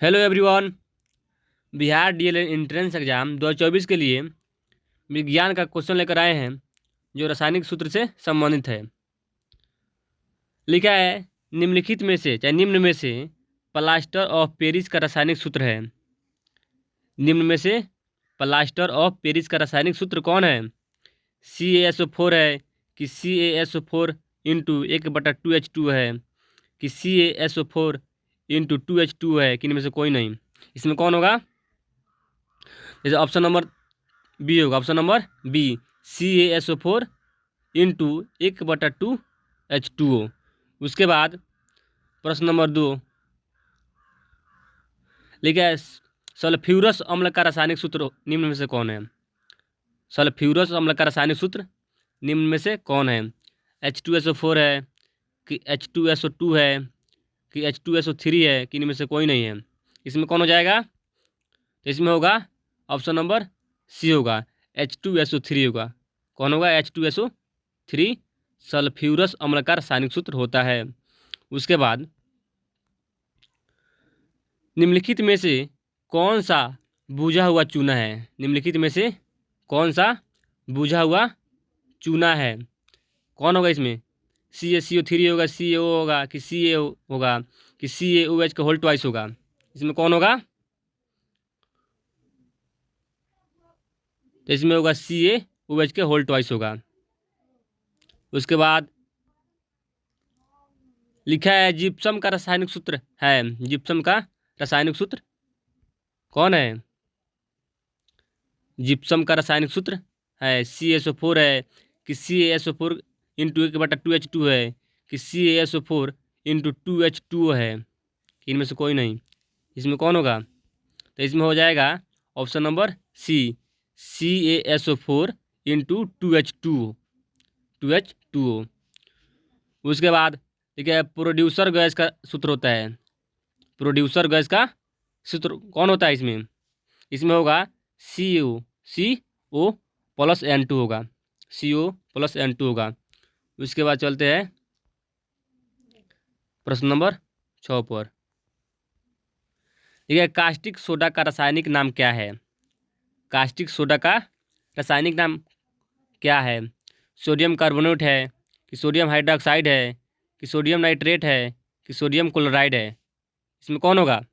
Hello everyone. Bihar DElEd entrance exam 2024 के लिए विज्ञान का क्वेश्चन लेकर आए हैं जो रासायनिक सूत्र से संबंधित है। लिखा है निम्नलिखित में से निम्न में से प्लास्टर ऑफ पेरिस का रासायनिक सूत्र है। निम्न में से प्लास्टर ऑफ पेरिस का रासायनिक सूत्र कौन है? CaSO4 है कि CaSO4 इंटू 1/2H2 है कि CaSO4 इंटू 2H2 है कि इनमें से कोई नहीं। इसमें कौन होगा? जैसे ऑप्शन नंबर बी होगा। Option number B CaSO4 into 1/2H2O। उसके बाद प्रश्न नंबर 2 लिखा है सल्फ्यूरस अम्ल का रासायनिक सूत्र निम्न में से कौन है? सल्फ्यूरस अम्ल का रासायनिक सूत्र निम्न में से कौन है? H2SO4 है कि H2SO2 है कि H2SO3 है कि इनमें से कोई नहीं है। इसमें कौन हो जाएगा? तो इसमें होगा ऑप्शन नंबर सी होगा, H2SO3 होगा। कौन होगा? H2SO3 सल्फ्यूरस अम्ल का रासायनिक सूत्र होता है। उसके बाद निम्नलिखित में से कौन सा बुझा हुआ चूना है? निम्नलिखित में से कौन सा बुझा हुआ चूना है? कौन होगा इसमें? CaCO3 होगा, CaO होगा कि Ca होगा कि CaOH का होल ट्वाइस होगा? इसमें कौन होगा? तो इसमें होगा CaOH के होल ट्वाइस होगा। उसके बाद लिखा है जिप्सम का रासायनिक सूत्र है। जिप्सम का रासायनिक सूत्र कौन है? जिप्सम का रासायनिक सूत्र है CaSO4 है कि CaSO4 इंटू 1/2H2 है कि CaSO4 इंटू 2H2O है कि इनमें से कोई नहीं। इसमें कौन होगा? तो इसमें हो जाएगा option number C CaSO4 into 2H2O। उसके बाद ठीक है प्रोड्यूसर गैस का सूत्र होता है। प्रोड्यूसर गैस का सूत्र कौन होता है इसमें? इसमें होगा CO प्लस N2 होगा। CO प्लस N2 होगा। उसके बाद चलते हैं प्रश्न नंबर 6 पर। ठीक है कास्टिक सोडा का रासायनिक नाम क्या है? कास्टिक सोडा का रासायनिक नाम क्या है? सोडियम कार्बोनेट है कि सोडियम हाइड्रोक्साइड है कि सोडियम नाइट्रेट है कि सोडियम क्लोराइड है? इसमें कौन होगा?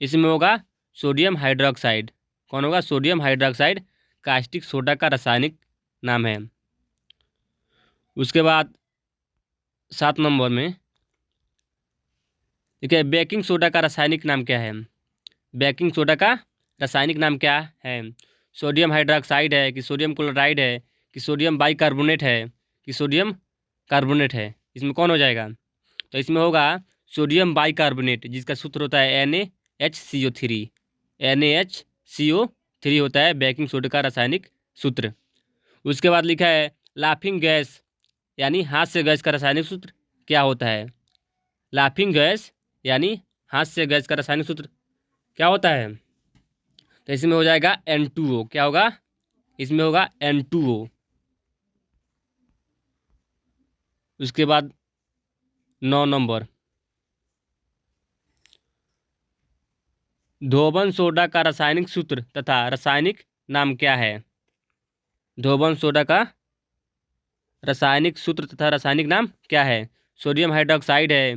इसमें होगा सोडियम हाइड्रोक्साइड। कौन होगा? सोडियम हाइड्रोक्साइड कास्टिक सोडा का रासायनिक नाम है। उसके बाद 7 नंबर में ठीक है बेकिंग सोडा का रासायनिक नाम क्या है? बेकिंग सोडा का रासायनिक नाम क्या है? सोडियम हाइड्रोक्साइड है कि सोडियम क्लोराइड है कि सोडियम बाइकार्बोनेट है कि सोडियम कार्बोनेट है? इसमें कौन हो जाएगा? तो इसमें होगा सोडियम बाइकार्बोनेट जिसका सूत्र होता है NaHCO3। NaHCO3 होता है बेकिंग सोडा का रासायनिक सूत्र। उसके बाद लिखा है लाफिंग गैस यानी हाथ से गैस का रासायनिक सूत्र क्या होता है? लाफिंग गैस यानी हाथ से गैस का रासायनिक सूत्र क्या होता है? तो इसमें हो जाएगा N2O। क्या होगा? इसमें होगा N2O। उसके बाद 9 नंबर धोबन सोडा का रासायनिक सूत्र तथा रासायनिक नाम क्या है? धोबन सोडा का रासायनिक सूत्र तथा रासायनिक नाम क्या है? सोडियम हाइड्रोक्साइड है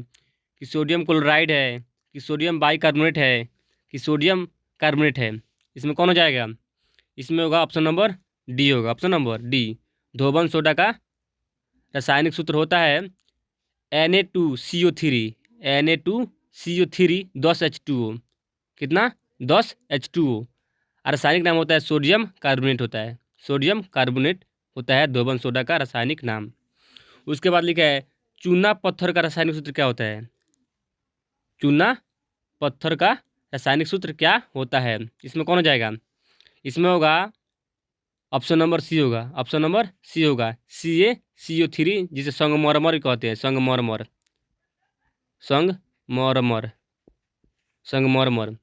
कि सोडियम क्लोराइड है कि सोडियम बाइकार्बोनेट है कि सोडियम कार्बोनेट है? इसमें कौन हो जाएगा? इसमें होगा ऑप्शन नंबर डी होगा। ऑप्शन नंबर डी धोबन सोडा का रासायनिक सूत्र होता है Na2CO3। Na2CO3 10H2O। कितना? 10H2O। और रासायनिक नाम होता है सोडियम कार्बोनेट होता है। सोडियम कार्बोनेट होता है धोबन सोडा का रासायनिक नाम। उसके बाद लिखा है चूना पत्थर का रासायनिक सूत्र क्या होता है? चूना पत्थर का रासायनिक सूत्र क्या होता है? इसमें कौन हो जाएगा? इसमें होगा ऑप्शन नंबर सी होगा। ऑप्शन नंबर सी होगा CaCO3 जिसे संगमरमर कहते हैं। संगमरमर संगमरमर संगमरमर।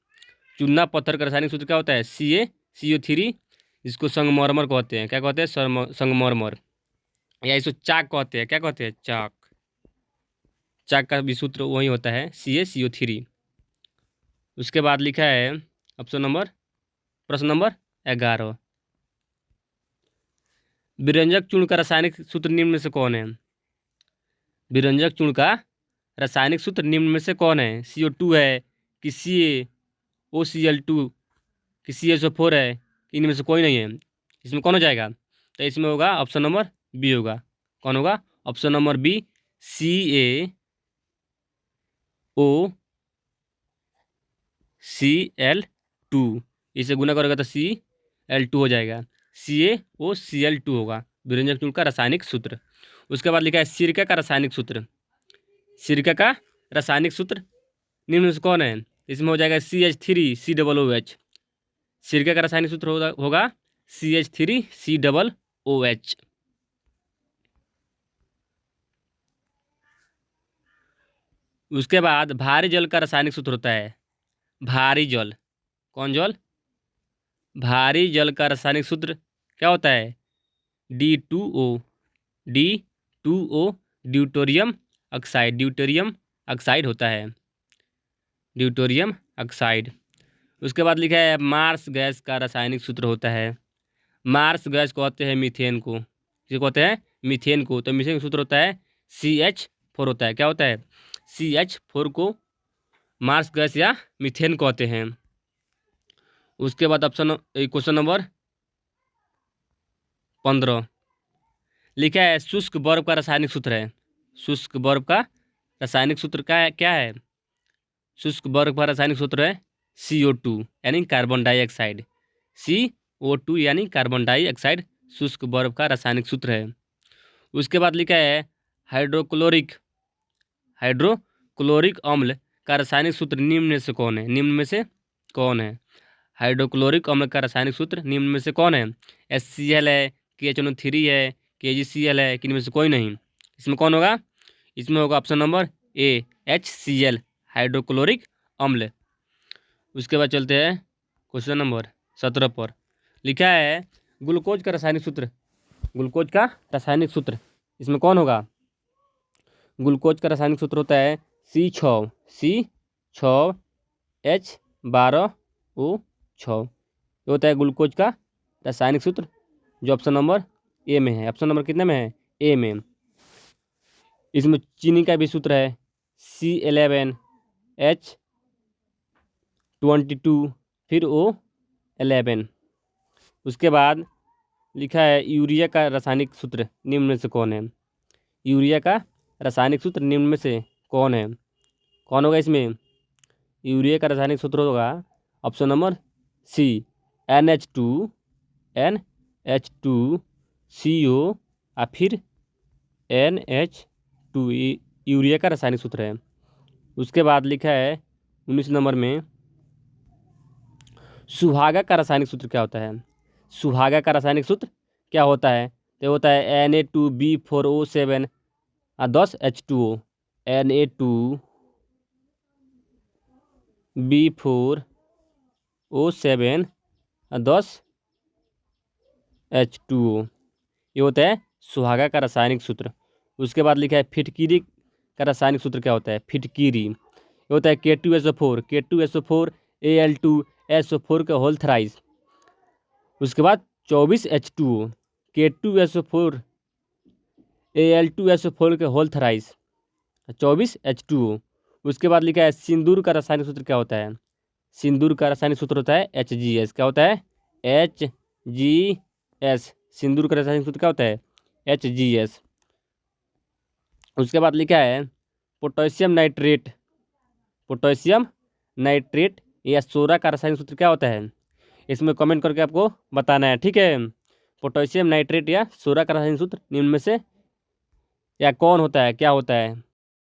चूना पत्थर का रासायनिक सूत्र क्या होता है? CaCO3 जिसको संगमरमर कहते हैं। क्या कहते हैं? संगमरमर या इसको चाक कहते हैं। क्या कहते हैं? चाक। चाक का भी सूत्र वही होता है CaCO3। उसके बाद लिखा है प्रश्न नंबर 11, विरंजक चूर्ण का रासायनिक सूत्र निम्न में से कौन है? विरंजक चूर्ण का रासायनिक सूत्र निम्न में से कौन है? CO2 है कि CaOCl2 कि CSO4 है कि इनमें से कोई नहीं है? इसमें कौन हो जाएगा? तो इसमें होगा ऑप्शन नंबर बी होगा। कौन होगा? Option number B, CaOCl2। इसे गुना करेगा तो Cl2 हो जाएगा, CaOCl2 होगा विरंजक चूर्ण का रासायनिक सूत्र। उसके बाद लिखा है सिरका का रासायनिक सूत्र। सिरका का रासायनिक सूत्र निम्न में से कौन है? इसमें हो जाएगा CH3COOH। सिरका का रासायनिक सूत्र होगा CH3COOH। उसके बाद भारी जल का रासायनिक सूत्र होता है भारी जल। कौन जल? भारी जल का रासायनिक सूत्र क्या होता है? D2O। ड्यूटोरियम ऑक्साइड होता है, ड्यूटोरियम ऑक्साइड। उसके बाद लिखा है मार्स गैस का रासायनिक सूत्र होता है, मार्स गैस को कहते हैं मीथेन को। किसे कहते हैं? मीथेन को। तो मीथेन का सूत्र होता है CH4 होता है। क्या होता है? CH4 को मार्स गैस या मीथेन कहते हैं। उसके बाद क्वेश्चन नंबर 15 लिखा है शुष्क बर्फ का रासायनिक सूत्र है। शुष्क बर्फ का रासायनिक सूत्र क्या है? शुष्क बर्फ का रासायनिक सूत्र है CO2 यानी कार्बन डाइऑक्साइड। CO2 यानी कार्बन डाइऑक्साइड शुष्क बर्फ का रासायनिक सूत्र है। उसके बाद लिखा है हाइड्रोक्लोरिक अम्ल का रासायनिक सूत्र निम्न में से कौन है? निम्न में से कौन है? हाइड्रोक्लोरिक अम्ल का रासायनिक सूत्र निम्न में से कौन है? HCl है, KHNO3 है, KgCl है कि इनमें से कोई नहीं? इसमें कौन होगा? इसमें होगा option number A, HCl hydrochloric अम्ल। उसके बाद चलते हैं क्वेश्चन नंबर 17 पर। लिखा है ग्लूकोज का रासायनिक सूत्र। ग्लूकोज का रासायनिक सूत्र इसमें कौन होगा? ग्लूकोज का रासायनिक सूत्र होता है C6H12O6। ये होता है ग्लूकोज का रासायनिक सूत्र जो ऑप्शन नंबर ए में है। ऑप्शन नंबर कितने में है? ए में। इसमें चीनी का भी सूत्र है C11H22 फिर O11। उसके बाद लिखा है यूरिया का रासायनिक सूत्र निम्न में से कौन है? यूरिया का रासायनिक सूत्र निम्न में से कौन है? कौन होगा इसमें? यूरिया का रासायनिक सूत्र होगा ऑप्शन नंबर सी, NH2CO और फिर NH2 यूरिया का रासायनिक सूत्र है। उसके बाद लिखा है 19 नंबर में सुहागा का रासायनिक सूत्र क्या होता है? सुहागा का रासायनिक सूत्र क्या होता है? तो होता है Na2B4O7 और 10 H2O। Na2B4O7 और 10 H2O। ये होता है सुहागा का रासायनिक सूत्र। उसके बाद लिखा है फिटकीरी का रासायनिक सूत्र क्या होता है? फिटकीरी ये होता है K2SO4 Al2SO4 का होल थ्राइस। उसके बाद 24 H2O K2SO4 Al2SO4 के होल थ्राइस 24 H2O। उसके बाद लिखा है सिंदूर का रासायनिक सूत्र क्या होता है? सिंदूर का रासायनिक सूत्र होता है HGS। क्या होता है? HGS। सिंदूर का रासायनिक सूत्र क्या होता है? HGS। उसके बाद लिखा है पोटेशियम नाइट्रेट या सोरा का रासायनिक सूत्र क्या होता है? इसमें कमेंट करके आपको बताना है, ठीक है। पोटेशियम नाइट्रेट या सोरा का रासायनिक सूत्र निम्न में से या कौन होता है, क्या होता है?